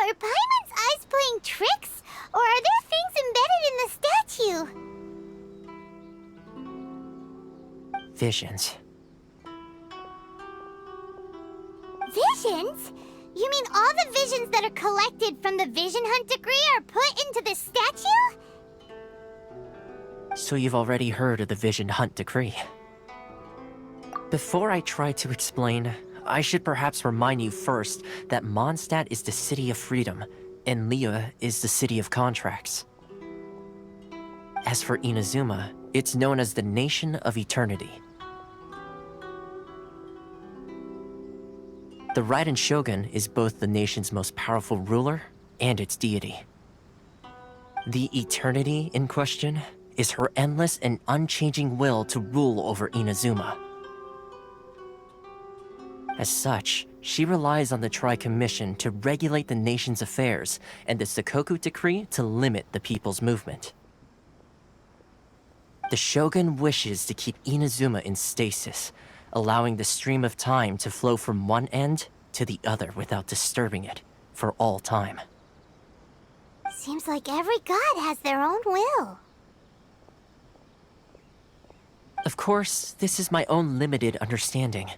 Are Paimon's eyes playing tricks, or are there things embedded in the statue? Visions. Visions? You mean all the visions that are collected from the Vision Hunt decree are put into this statue? So you've already heard of the Vision Hunt decree. Before I try to explain, I should perhaps remind you first that Mondstadt is the city of freedom, and Liyue is the city of contracts. As for Inazuma, it's known as the Nation of Eternity. The Raiden Shogun is both the nation's most powerful ruler and its deity. The Eternity in question is her endless and unchanging will to rule over Inazuma. As such, she relies on the Tri-Commission to regulate the nation's affairs and the Sakoku Decree to limit the people's movement. The Shogun wishes to keep Inazuma in stasis, allowing the stream of time to flow from one end to the other without disturbing it for all time. Seems like every god has their own will. Of course, this is my own limited understanding.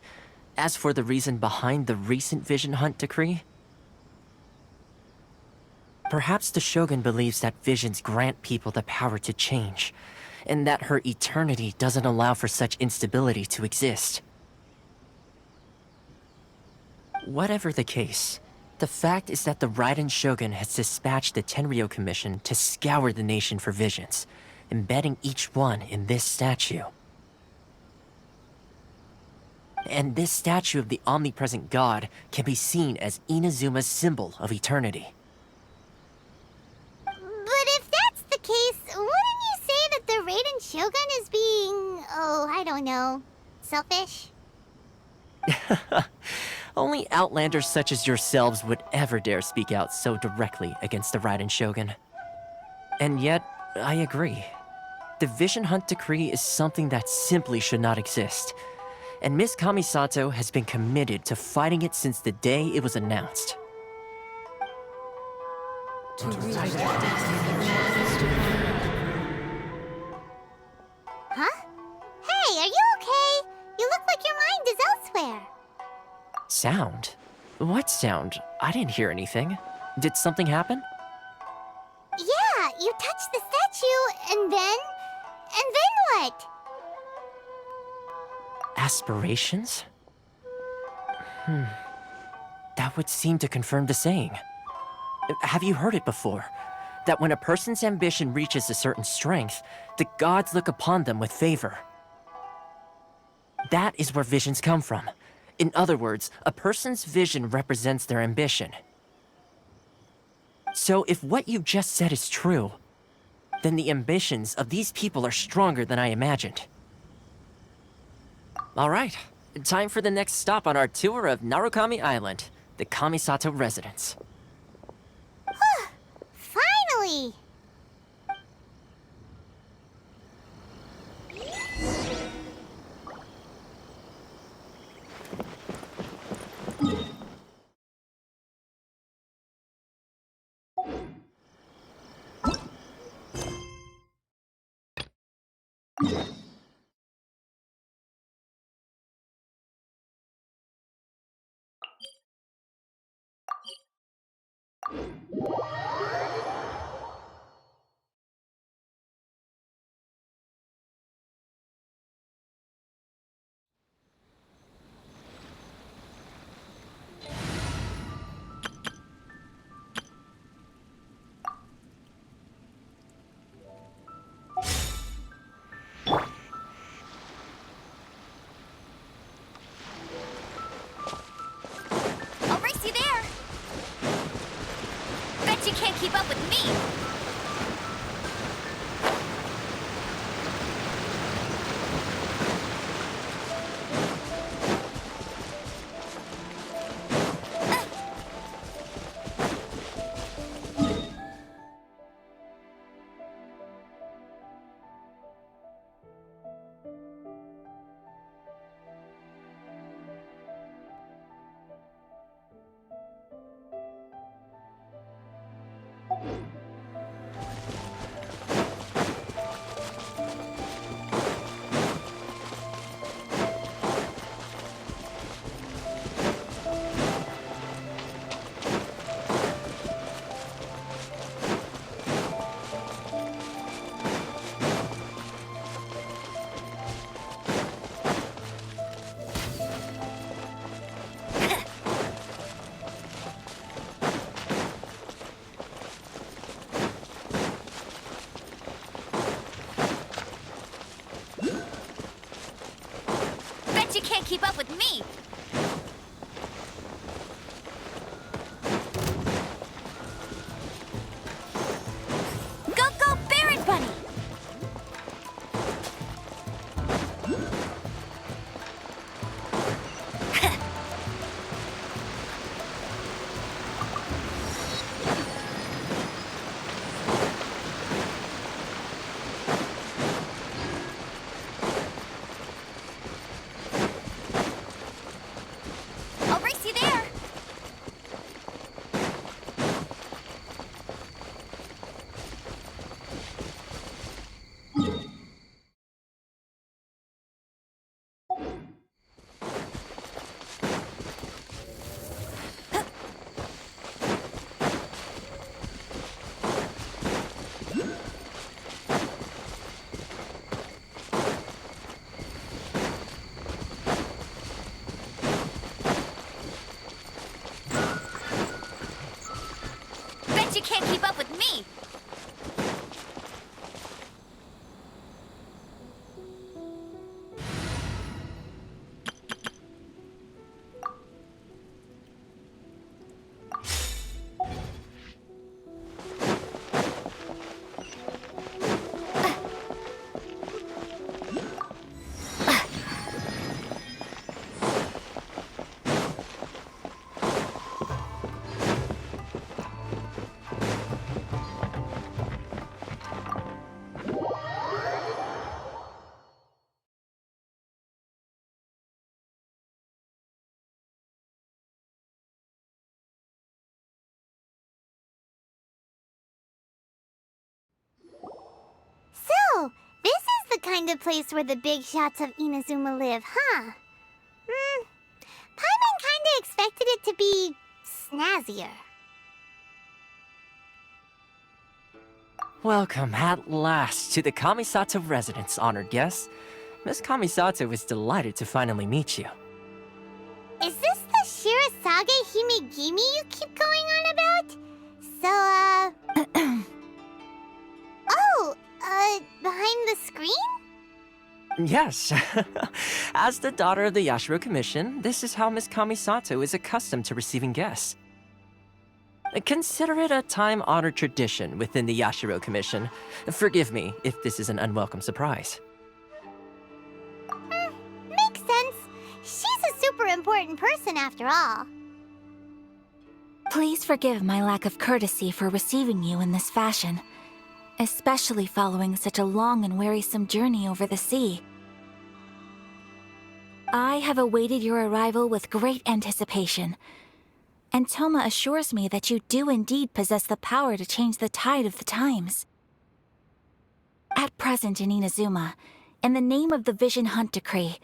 As for the reason behind the recent Vision Hunt decree, perhaps the Shogun believes that visions grant people the power to change, and that her eternity doesn't allow for such instability to exist. Whatever the case, the fact is that the Raiden Shogun has dispatched the Tenryou Commission to scour the nation for visions, embedding each one in this statue. And this statue of the omnipresent god can be seen as Inazuma's symbol of eternity. But if that's the case, wouldn't you say that the Raiden Shogun is being, oh, I don't know, selfish? Only outlanders such as yourselves would ever dare speak out so directly against the Raiden Shogun. And yet, I agree. The Vision Hunt decree is something that simply should not exist. And Miss Kamisato has been committed to fighting it since the day it was announced. Huh? Hey, are you okay? You look like your mind is elsewhere. Sound? What sound? I didn't hear anything. Did something happen? Yeah, you touched the statue, and then what? Aspirations? That would seem to confirm the saying. Have you heard it before? That when a person's ambition reaches a certain strength, the gods look upon them with favor. That is where visions come from. In other words, a person's vision represents their ambition. So if what you just said is true, then the ambitions of these people are stronger than I imagined. All right, time for the next stop on our tour of Narukami Island, the Kamisato residence. Finally! I'll race you there! Bet you can't keep up with me! Bet you can't keep up with me! Go, go, Baron Bunny! I'll race you there! Bet you can't keep up with me! So, this is the kind of place where the big shots of Inazuma live, huh? Paimon kinda expected it to be snazzier. Welcome at last to the Kamisato residence, honored guest. Miss Kamisato is delighted to finally meet you. Is this the Shirasage Himegimi you keep going on about? So, behind the screen? Yes. As the daughter of the Yashiro Commission, this is how Miss Kamisato is accustomed to receiving guests. Consider it a time-honored tradition within the Yashiro Commission. Forgive me if this is an unwelcome surprise. Makes sense. She's a super important person after all. Please forgive my lack of courtesy for receiving you in this fashion, especially following such a long and wearisome journey over the sea. I have awaited your arrival with great anticipation, and Toma assures me that you do indeed possess the power to change the tide of the times. At present in Inazuma, in the name of the Vision Hunt Decree,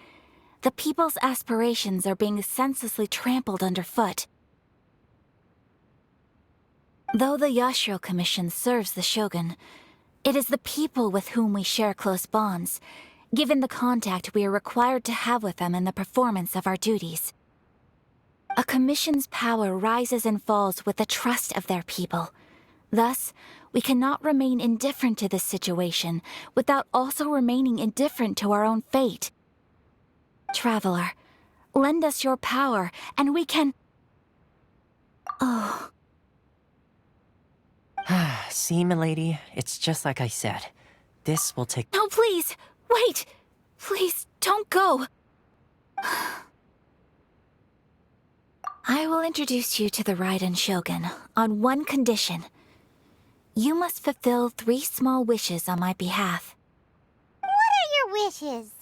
the people's aspirations are being senselessly trampled underfoot. Though the Yashiro Commission serves the Shogun, it is the people with whom we share close bonds, given the contact we are required to have with them in the performance of our duties. A commission's power rises and falls with the trust of their people. Thus, we cannot remain indifferent to this situation without also remaining indifferent to our own fate. Traveler, lend us your power, and we can... Oh... See, milady, it's just like I said. This will take— No, please! Wait! Please, don't go! I will introduce you to the Raiden Shogun on one condition. You must fulfill 3 small wishes on my behalf. What are your wishes?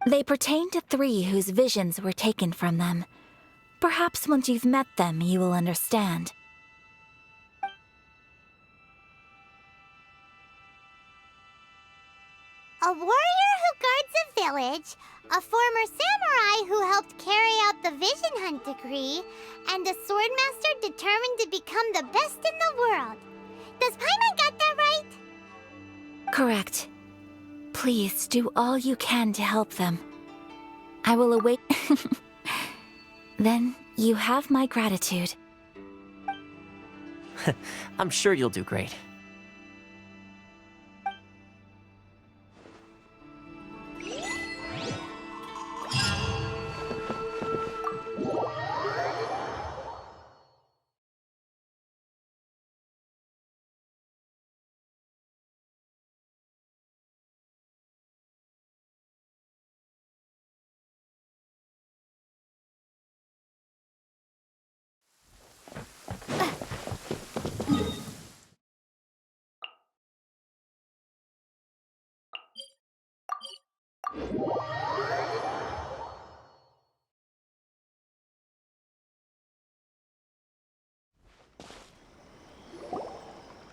They pertain to 3 whose visions were taken from them. Perhaps once you've met them, you will understand. a warrior who guards a village, a former samurai who helped carry out the Vision Hunt decree, and a swordmaster determined to become the best in the world. Does Paimon got that right? Correct. Please do all you can to help them. I will await. Then you have my gratitude. I'm sure you'll do great.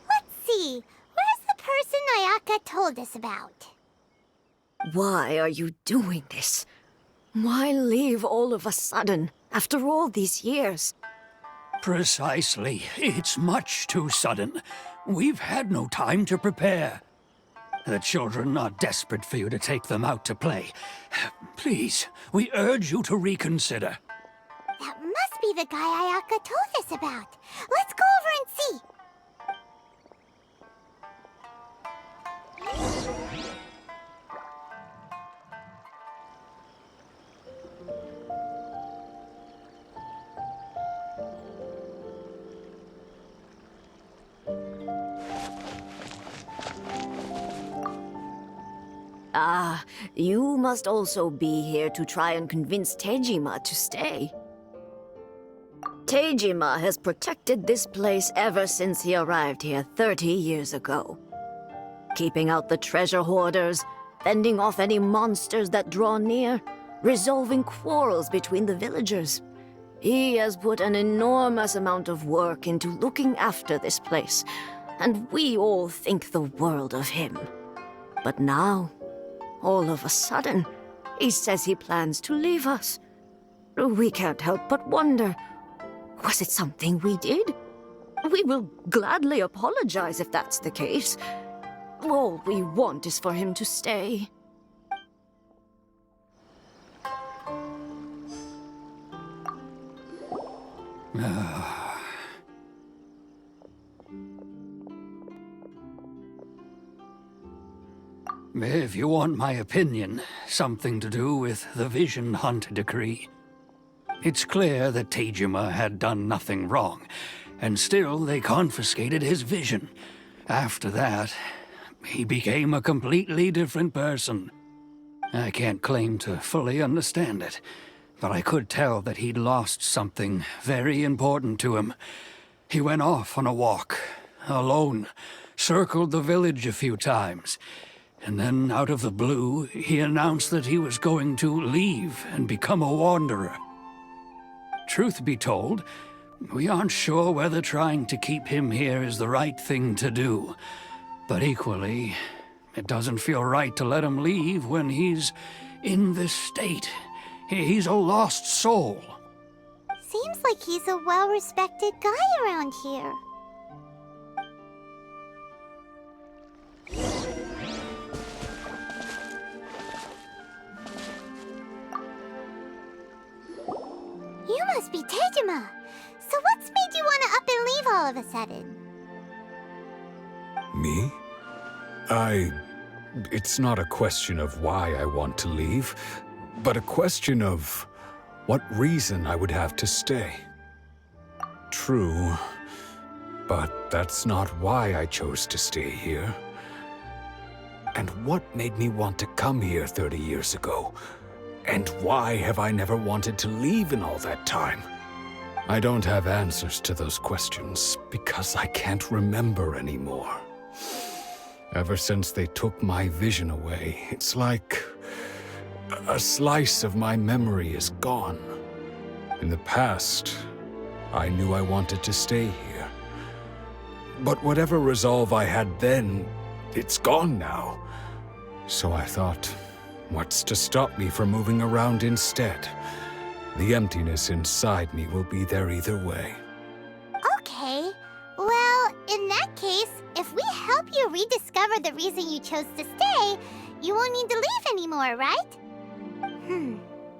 Let's see. Where's the person Ayaka told us about? Why are you doing this? Why leave all of a sudden, after all these years? Precisely. It's much too sudden. We've had no time to prepare. The children are desperate for you to take them out to play. Please, we urge you to reconsider. That must be the guy Ayaka told us about. Let's go over and see. Ah, you must also be here to try and convince Tejima to stay. Tejima has protected this place ever since he arrived here 30 years ago. Keeping out the treasure hoarders, fending off any monsters that draw near, resolving quarrels between the villagers. He has put an enormous amount of work into looking after this place, and we all think the world of him. But now, all of a sudden, he says he plans to leave us. We can't help but wonder, was it something we did? We will gladly apologize if that's the case. All we want is for him to stay. If you want my opinion, something to do with the Vision Hunt decree. It's clear that Tejima had done nothing wrong, and still they confiscated his vision. After that, he became a completely different person. I can't claim to fully understand it, but I could tell that he'd lost something very important to him. He went off on a walk, alone, circled the village a few times, and then out of the blue, he announced that he was going to leave and become a wanderer. Truth be told, we aren't sure whether trying to keep him here is the right thing to do. But equally, it doesn't feel right to let him leave when he's in this state. He's a lost soul. Seems like he's a well-respected guy around here. You must be Tejima. So what's made you want to up and leave all of a sudden? Me? It's not a question of why I want to leave, but a question of what reason I would have to stay. True, but that's not why I chose to stay here. And what made me want to come here 30 years ago? And why have I never wanted to leave in all that time? I don't have answers to those questions because I can't remember anymore. Ever since they took my vision away, it's like a slice of my memory is gone. In the past, I knew I wanted to stay here. But whatever resolve I had then, it's gone now. So I thought, what's to stop me from moving around instead? The emptiness inside me will be there either way. Okay. Well, in that case, if we help you rediscover the reason you chose to stay, you won't need to leave anymore, right?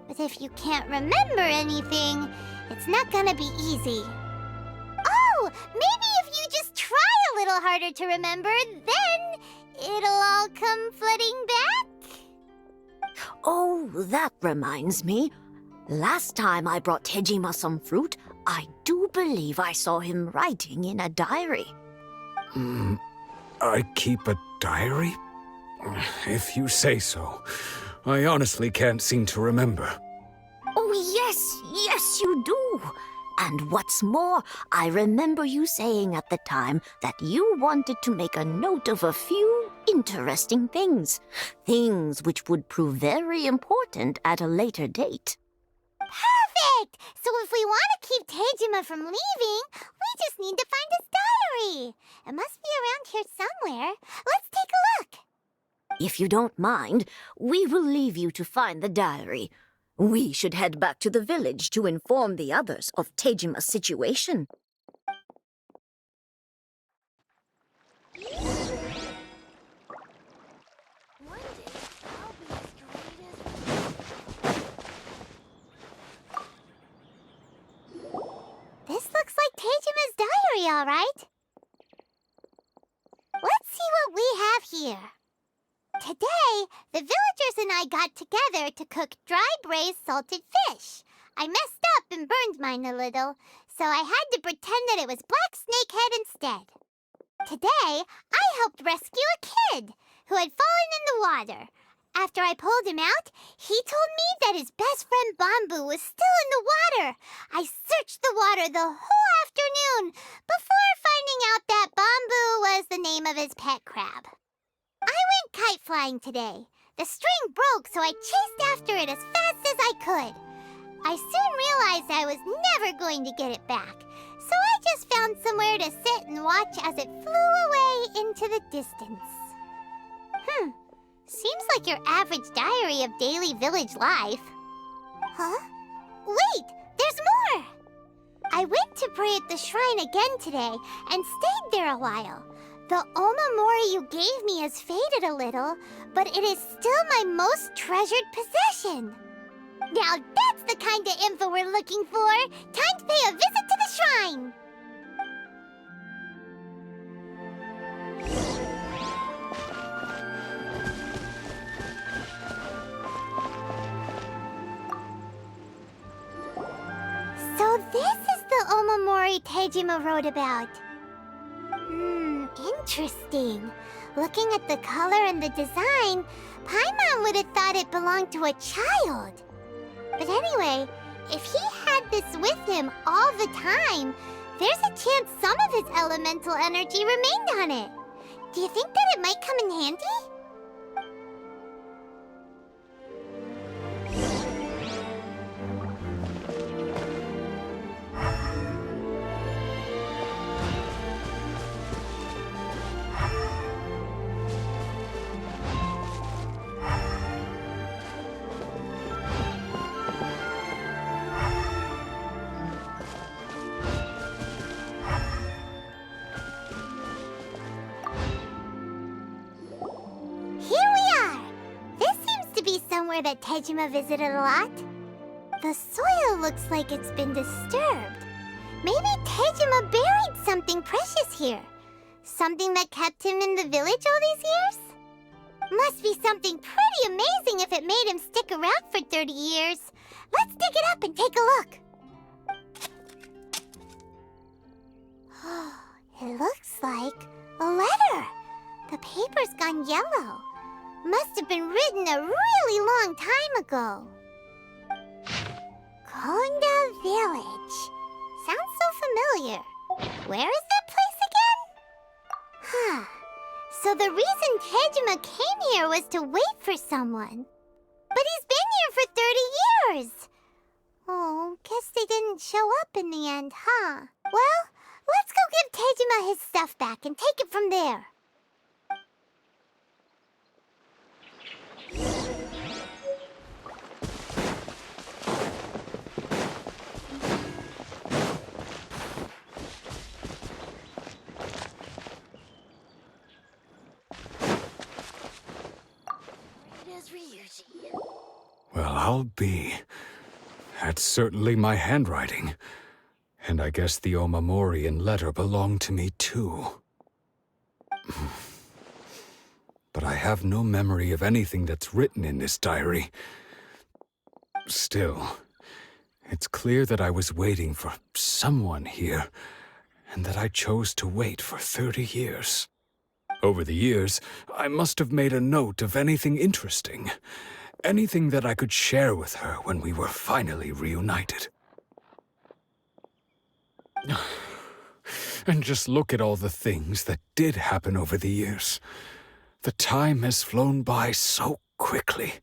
But if you can't remember anything, it's not gonna be easy. Oh, maybe if you just try a little harder to remember, then it'll all come flooding back? Oh, that reminds me. Last time I brought Tejima some fruit, I do believe I saw him writing in a diary. I keep a diary? If you say so. I honestly can't seem to remember. Oh, yes, you do. And what's more, I remember you saying at the time that you wanted to make a note of a few interesting things. Things which would prove very important at a later date. Perfect! So if we want to keep Tejima from leaving, we just need to find his diary. It must be around here somewhere. Let's take a look. If you don't mind, we will leave you to find the diary. We should head back to the village to inform the others of Tejima's situation. This looks like Tejima's diary, all right. Let's see what we have here. Today, the villagers and I got together to cook dry braised salted fish. I messed up and burned mine a little, so I had to pretend that it was black snakehead instead. Today, I helped rescue a kid who had fallen in the water. After I pulled him out, he told me that his best friend Bamboo was still in the water. I searched the water the whole afternoon before finding out that Bamboo was the name of his pet crab. I went kite flying today. The string broke, so I chased after it as fast as I could. I soon realized I was never going to get it back, so I just found somewhere to sit and watch as it flew away into the distance. Seems like your average diary of daily village life. Huh? Wait, there's more! I went to pray at the shrine again today and stayed there a while. The Omamori you gave me has faded a little, but it is still my most treasured possession. Now that's the kind of info we're looking for. Time to pay a visit to the shrine. So this is the Omamori Tejima wrote about. Interesting. Looking at the color and the design, Paimon would have thought it belonged to a child. But anyway, if he had this with him all the time, there's a chance some of his elemental energy remained on it. Do you think that it might come in handy? That Tejima visited a lot. The soil looks like it's been disturbed. Maybe Tejima buried something precious here. Something that kept him in the village all these years? Must be something pretty amazing if it made him stick around for 30 years. Let's dig it up and take a look. It looks like a letter. The paper's gone yellow. Must have been written a really long time ago. Konda Village. Sounds so familiar. Where is that place again? So the reason Tejima came here was to wait for someone. But he's been here for 30 years. Oh, guess they didn't show up in the end, huh? Well, let's go give Tejima his stuff back and take it from there. I'll be. That's certainly my handwriting. And I guess the Omamorian letter belonged to me too. But I have no memory of anything that's written in this diary. Still, it's clear that I was waiting for someone here, and that I chose to wait for 30 years. Over the years, I must have made a note of anything interesting, anything that I could share with her when we were finally reunited. And just look at all the things that did happen over the years. The time has flown by so quickly.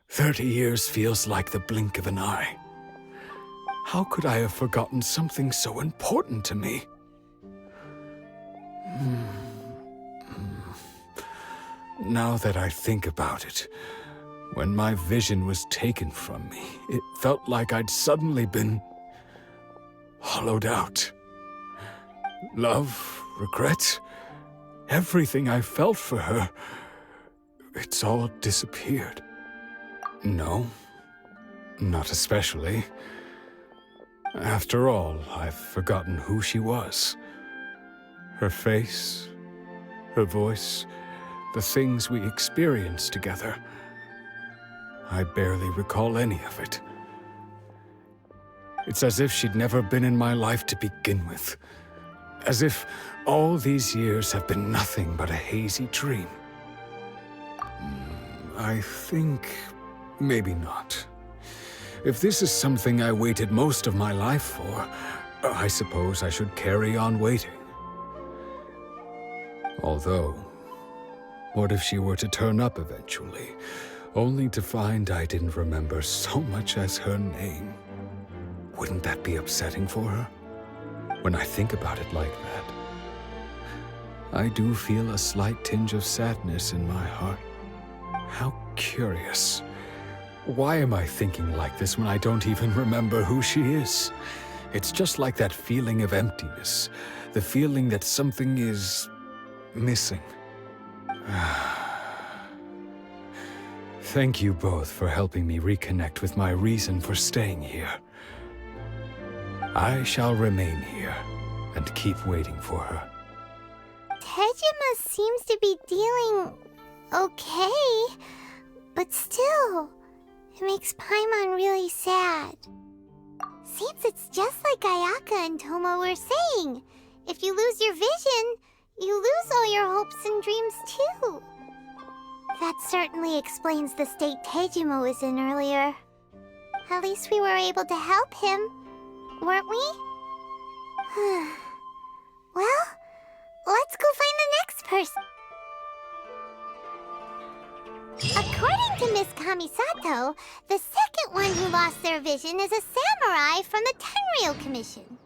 30 years feels like the blink of an eye. How could I have forgotten something so important to me? Now that I think about it, when my vision was taken from me, it felt like I'd suddenly been hollowed out. Love, regret, everything I felt for her, it's all disappeared. No, not especially. After all, I've forgotten who she was. Her face, her voice, the things we experienced together. I barely recall any of it. It's as if she'd never been in my life to begin with. As if all these years have been nothing but a hazy dream. I think maybe not. If this is something I waited most of my life for, I suppose I should carry on waiting. Although, what if she were to turn up eventually, only to find I didn't remember so much as her name? Wouldn't that be upsetting for her? When I think about it like that, I do feel a slight tinge of sadness in my heart. How curious. Why am I thinking like this when I don't even remember who she is? It's just like that feeling of emptiness, the feeling that something is missing. Thank you both for helping me reconnect with my reason for staying here. I shall remain here and keep waiting for her. Tejima seems to be dealing okay, but still, it makes Paimon really sad. Seems it's just like Ayaka and Toma were saying. If you lose your vision, you lose all your hopes and dreams too. That certainly explains the state Tejima was in earlier. At least we were able to help him, weren't we? Well, let's go find the next person. According to Miss Kamisato, the second one who lost their vision is a samurai from the Tenryou Commission.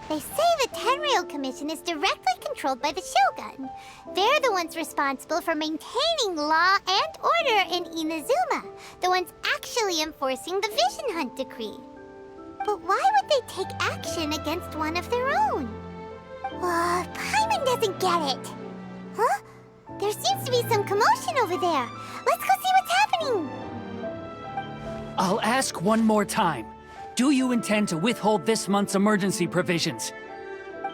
They say the Tenryou Commission is directly controlled by the Shogun. They're the ones responsible for maintaining law and order in Inazuma, the ones actually enforcing the Vision Hunt Decree. But why would they take action against one of their own? Paimon doesn't get it. Huh? There seems to be some commotion over there. Let's go see what's happening. I'll ask one more time. Do you intend to withhold this month's emergency provisions?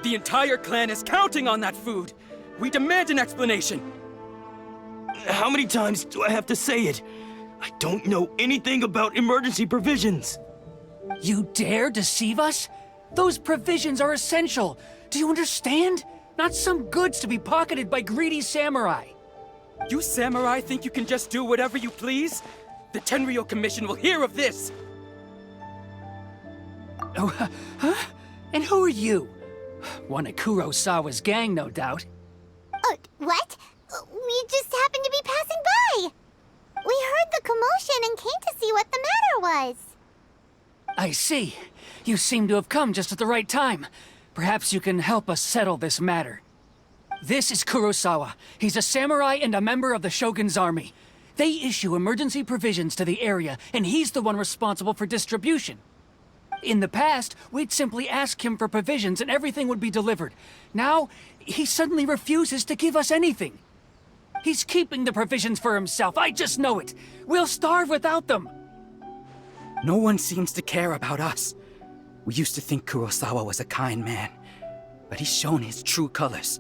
The entire clan is counting on that food! We demand an explanation! How many times do I have to say it? I don't know anything about emergency provisions! You dare deceive us? Those provisions are essential! Do you understand? Not some goods to be pocketed by greedy samurai! You samurai think you can just do whatever you please? The Tenryou Commission will hear of this! Oh, huh? And who are you? One of Kurosawa's gang, no doubt. What? We just happened to be passing by. We heard the commotion and came to see what the matter was. I see. You seem to have come just at the right time. Perhaps you can help us settle this matter. This is Kurosawa. He's a samurai and a member of the Shogun's army. They issue emergency provisions to the area, and he's the one responsible for distribution. In the past, we'd simply ask him for provisions and everything would be delivered. Now, he suddenly refuses to give us anything. He's keeping the provisions for himself, I just know it. We'll starve without them. No one seems to care about us. We used to think Kurosawa was a kind man, but he's shown his true colors.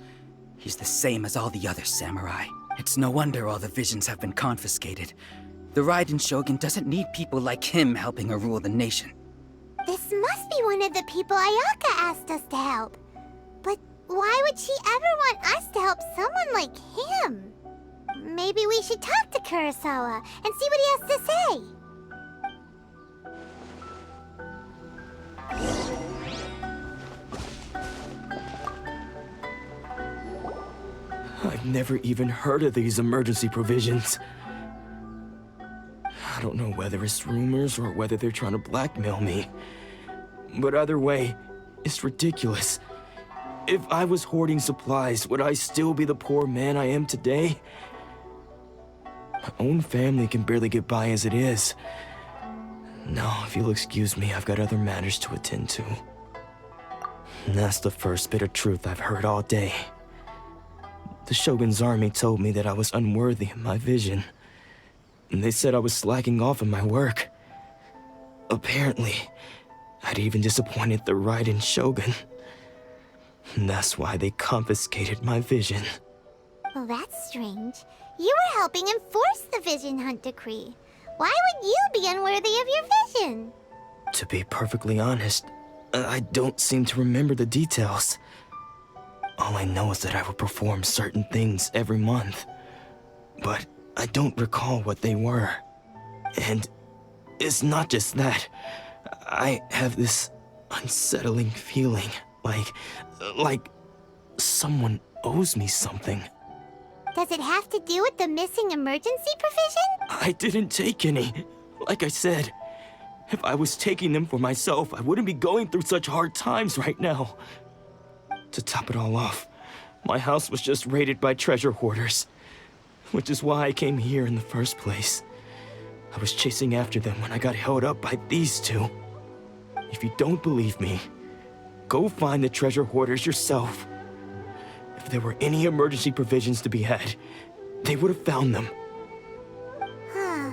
He's the same as all the other samurai. It's no wonder all the visions have been confiscated. The Raiden Shogun doesn't need people like him helping her rule the nation. This must be one of the people Ayaka asked us to help. But why would she ever want us to help someone like him? Maybe we should talk to Kurosawa and see what he has to say. I've never even heard of these emergency provisions. I don't know whether it's rumors or whether they're trying to blackmail me. But either way, it's ridiculous. If I was hoarding supplies, would I still be the poor man I am today? My own family can barely get by as it is. Now, if you'll excuse me, I've got other matters to attend to. And that's the first bit of truth I've heard all day. The Shogun's army told me that I was unworthy of my vision. And they said I was slacking off in my work. Apparently, I'd even disappointed the Raiden Shogun. And that's why they confiscated my vision. Well, that's strange. You were helping enforce the Vision Hunt Decree. Why would you be unworthy of your vision? To be perfectly honest, I don't seem to remember the details. All I know is that I would perform certain things every month. But I don't recall what they were. And it's not just that. I have this unsettling feeling, like someone owes me something. Does it have to do with the missing emergency provision? I didn't take any. Like I said, if I was taking them for myself, I wouldn't be going through such hard times right now. To top it all off, my house was just raided by treasure hoarders, which is why I came here in the first place. I was chasing after them when I got held up by these two. If you don't believe me, go find the treasure hoarders yourself. If there were any emergency provisions to be had, they would have found them. Huh.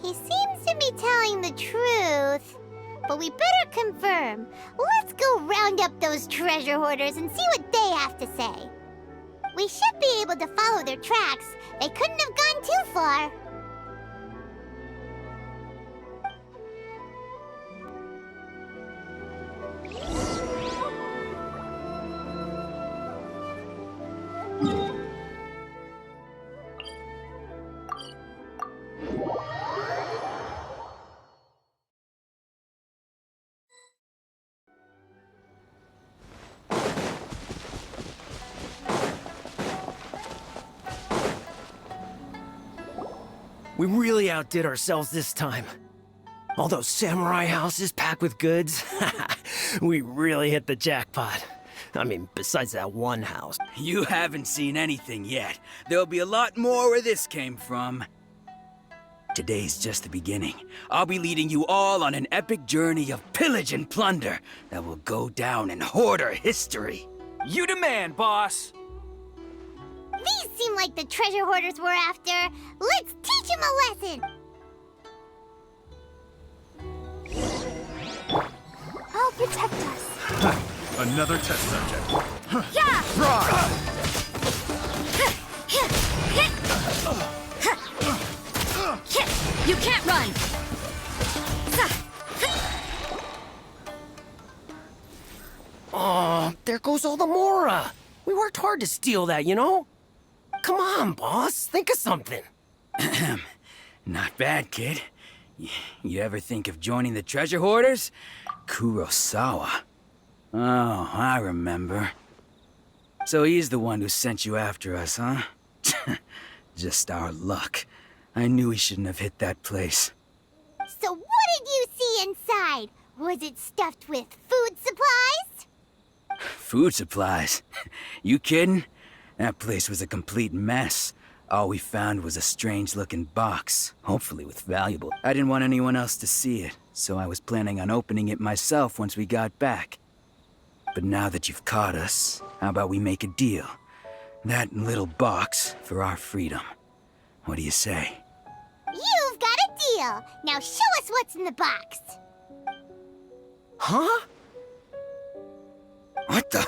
He seems to be telling the truth. But we better confirm. Let's go round up those treasure hoarders and see what they have to say. We should be able to follow their tracks. They couldn't have gone too far. We really outdid ourselves this time. All those samurai houses packed with goods, we really hit the jackpot. I mean, besides that one house. You haven't seen anything yet. There'll be a lot more where this came from. Today's just the beginning. I'll be leading you all on an epic journey of pillage and plunder that will go down in hoarder history. You demand, boss. These seem like the treasure hoarders we're after. Let's teach them a lesson. I'll protect us. Another test subject. You can't run! Oh, there goes all the Mora. We worked hard to steal that, you know? Come on, boss. Think of something. Not bad, kid. You ever think of joining the treasure hoarders? Kurosawa. Oh, I remember. So he's the one who sent you after us, huh? Just our luck. I knew he shouldn't have hit that place. So what did you see inside? Was it stuffed with food supplies? food supplies. You kidding? That place was a complete mess. All we found was a strange-looking box, hopefully with valuable. I didn't want anyone else to see it, so I was planning on opening it myself once we got back. But now that you've caught us, how about we make a deal? That little box for our freedom. What do you say? You've got a deal. Now show us what's in the box. Huh? What the?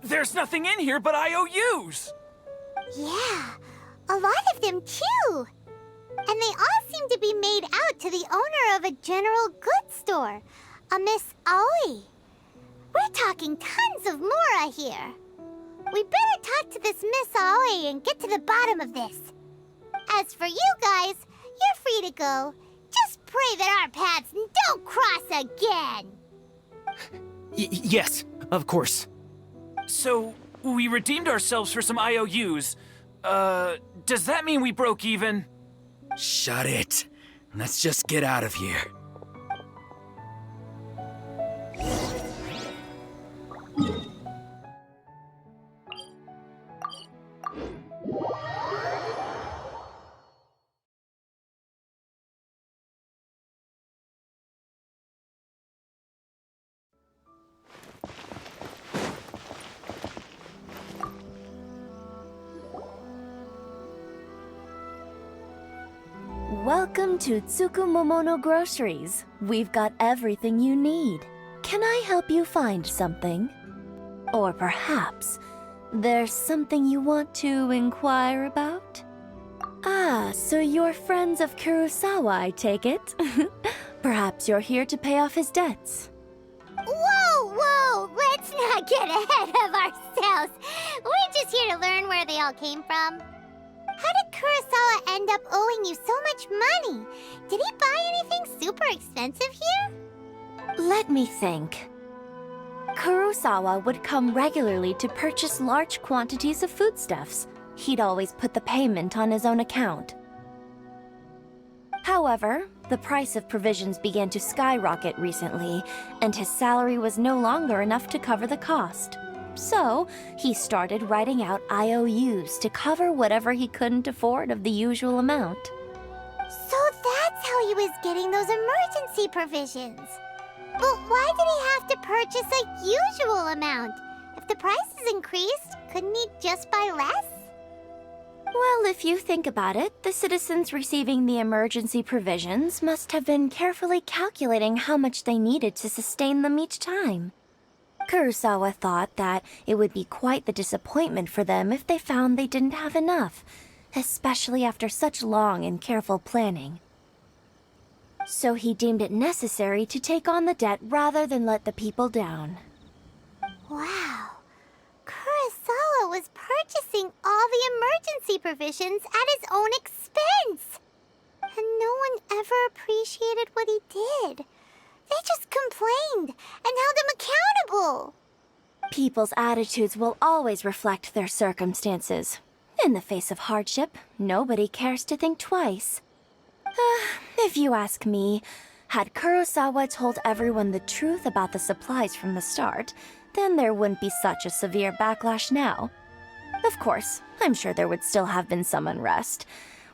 There's nothing in here but IOUs! Yeah, a lot of them too. And they all seem to be made out to the owner of a general goods store, a Miss Aoi. We're talking tons of Mora here. We better talk to this Miss Aoi and get to the bottom of this. As for you guys, you're free to go. Just pray that our paths don't cross again. Yes, of course. So, we redeemed ourselves for some IOUs. Does that mean we broke even? Shut it. Let's just get out of here. Welcome to Tsukumomono Groceries. We've got everything you need. Can I help you find something? Or perhaps there's something you want to inquire about? Ah, so you're friends of Kurosawa, I take it? Perhaps you're here to pay off his debts. Whoa! Let's not get ahead of ourselves. We're just here to learn where they all came from. How did Kurosawa end up owing you so much money? Did he buy anything super expensive here? Let me think. Kurosawa would come regularly to purchase large quantities of foodstuffs. He'd always put the payment on his own account. However, the price of provisions began to skyrocket recently, and his salary was no longer enough to cover the cost. So, he started writing out IOUs to cover whatever he couldn't afford of the usual amount. So that's how he was getting those emergency provisions. But why did he have to purchase a usual amount? If the prices increased, couldn't he just buy less? Well, if you think about it, the citizens receiving the emergency provisions must have been carefully calculating how much they needed to sustain them each time. Kurosawa thought that it would be quite the disappointment for them if they found they didn't have enough, especially after such long and careful planning. So he deemed it necessary to take on the debt rather than let the people down. Wow. Kurosawa was purchasing all the emergency provisions at his own expense. And no one ever appreciated what he did. They just complained and held him accountable. People's attitudes will always reflect their circumstances. In the face of hardship, nobody cares to think twice. If you ask me, had Kurosawa told everyone the truth about the supplies from the start, then there wouldn't be such a severe backlash now. Of course, I'm sure there would still have been some unrest.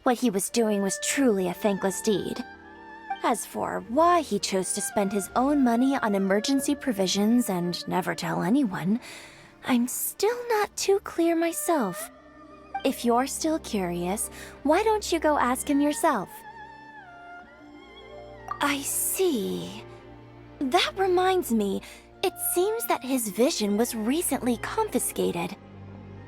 What he was doing was truly a thankless deed. As for why he chose to spend his own money on emergency provisions and never tell anyone, I'm still not too clear myself. If you're still curious, why don't you go ask him yourself? I see. That reminds me, it seems that his vision was recently confiscated.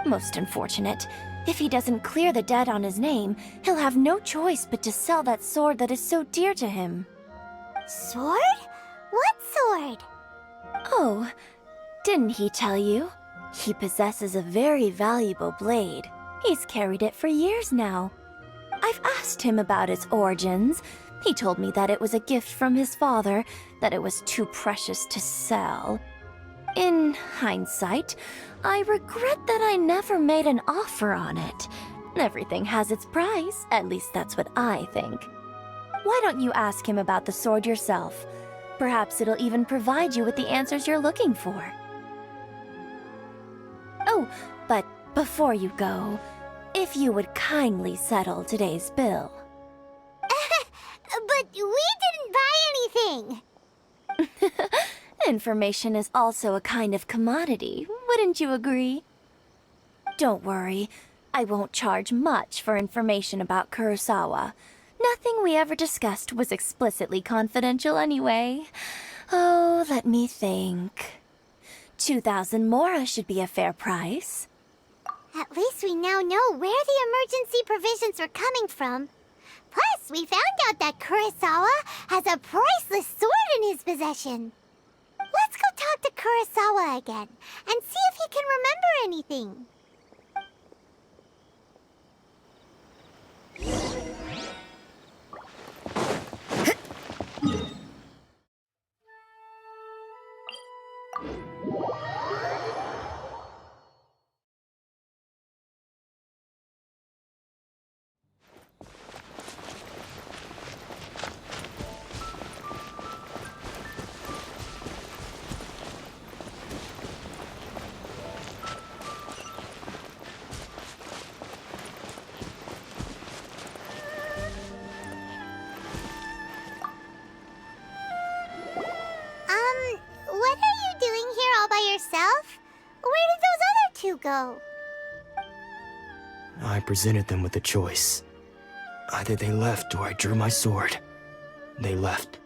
Most unfortunate. If he doesn't clear the debt on his name, he'll have no choice but to sell that sword that is so dear to him. Sword? What sword? Oh, didn't he tell you? He possesses a very valuable blade. He's carried it for years now. I've asked him about its origins. He told me that it was a gift from his father, that it was too precious to sell. In hindsight, I regret that I never made an offer on it. Everything has its price, at least that's what I think. Why don't you ask him about the sword yourself? Perhaps it'll even provide you with the answers you're looking for. Oh, but before you go, if you would kindly settle today's bill. But we didn't buy anything! Information is also a kind of commodity, wouldn't you agree? Don't worry, I won't charge much for information about Kurosawa. Nothing we ever discussed was explicitly confidential anyway. Oh, let me think. 2,000 mora should be a fair price. At least we now know where the emergency provisions were coming from. Plus, we found out that Kurosawa has a priceless sword in his possession. Let's go talk to Kurosawa again and see if he can remember anything. What are you doing here all by yourself? Where did those other two go? I presented them with a choice. Either they left or I drew my sword. They left.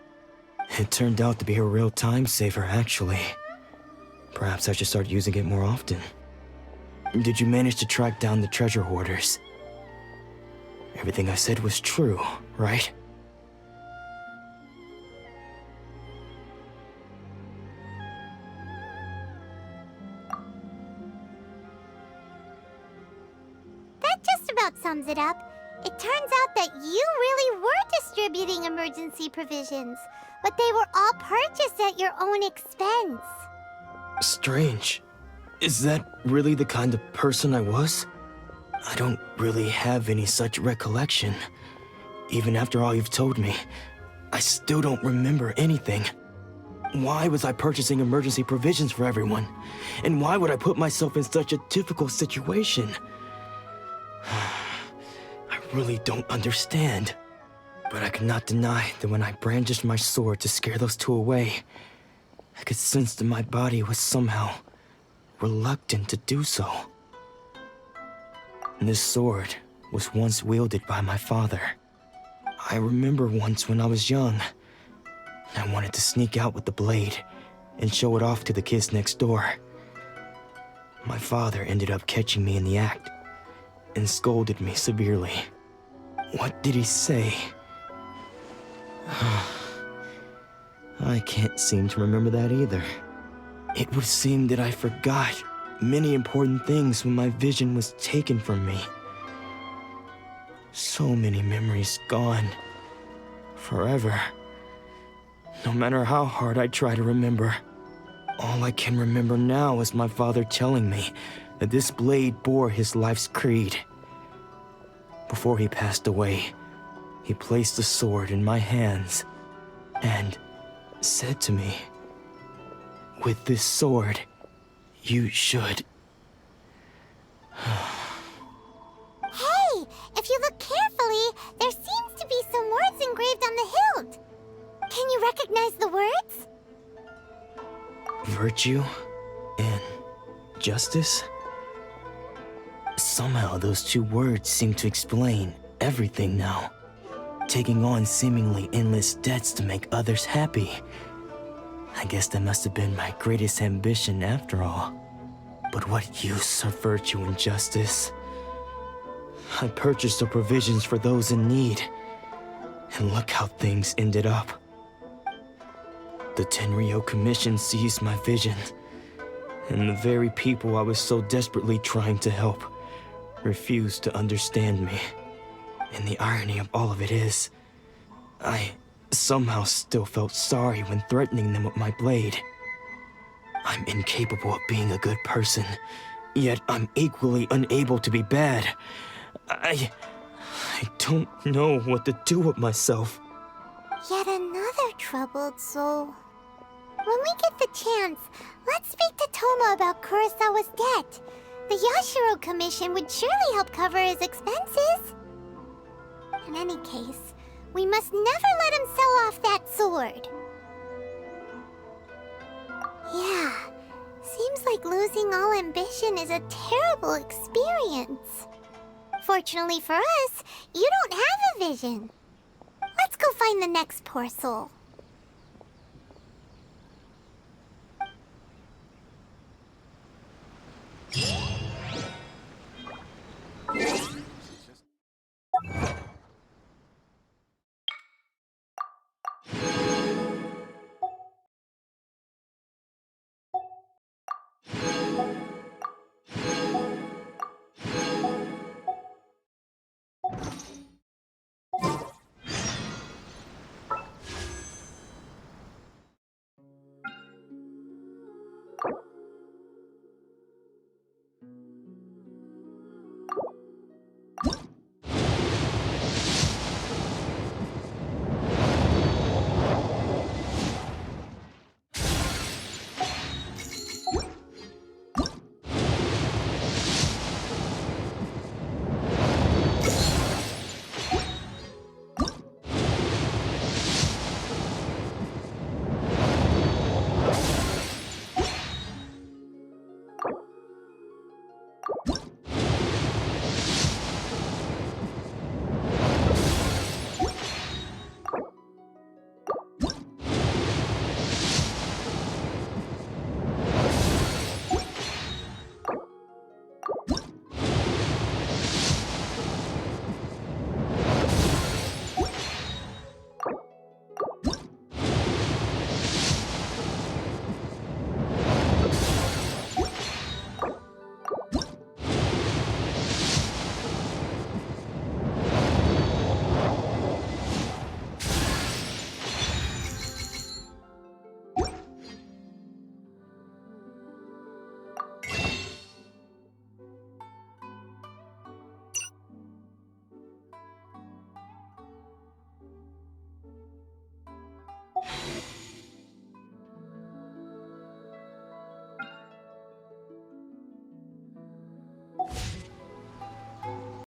It turned out to be a real time saver, actually. Perhaps I should start using it more often. Did you manage to track down the treasure hoarders? Everything I said was true, right? That just about sums it up. It turns out that you really were distributing emergency provisions, but they were all purchased at your own expense. Strange. Is that really the kind of person I was? I don't really have any such recollection. Even after all you've told me, I still don't remember anything. Why was I purchasing emergency provisions for everyone? And why would I put myself in such a difficult situation? I really don't understand. But I cannot deny that when I brandished my sword to scare those two away, I could sense that my body was somehow reluctant to do so. This sword was once wielded by my father. I remember once when I was young, I wanted to sneak out with the blade and show it off to the kids next door. My father ended up catching me in the act and scolded me severely. What did he say? I can't seem to remember that either. It would seem that I forgot many important things when my vision was taken from me. So many memories gone. Forever. No matter how hard I try to remember, all I can remember now is my father telling me that this blade bore his life's creed. Before he passed away, he placed the sword in my hands and said to me, "With this sword, you should..." Hey, if you look carefully, there seems to be some words engraved on the hilt. Can you recognize the words? Virtue and justice? Somehow those two words seem to explain everything now. Taking on seemingly endless debts to make others happy. I guess that must have been my greatest ambition after all. But what use of virtue and justice? I purchased the provisions for those in need. And look how things ended up. The Tenryo Commission seized my vision. And the very people I was so desperately trying to help refused to understand me. And the irony of all of it is, I somehow still felt sorry when threatening them with my blade. I'm incapable of being a good person, yet I'm equally unable to be bad. I don't know what to do with myself. Yet another troubled soul. When we get the chance, let's speak to Toma about Kurosawa's debt. The Yashiro Commission would surely help cover his expenses. In any case, we must never let him sell off that sword. Yeah, seems like losing all ambition is a terrible experience. Fortunately for us, you don't have a vision. Let's go find the next poor soul.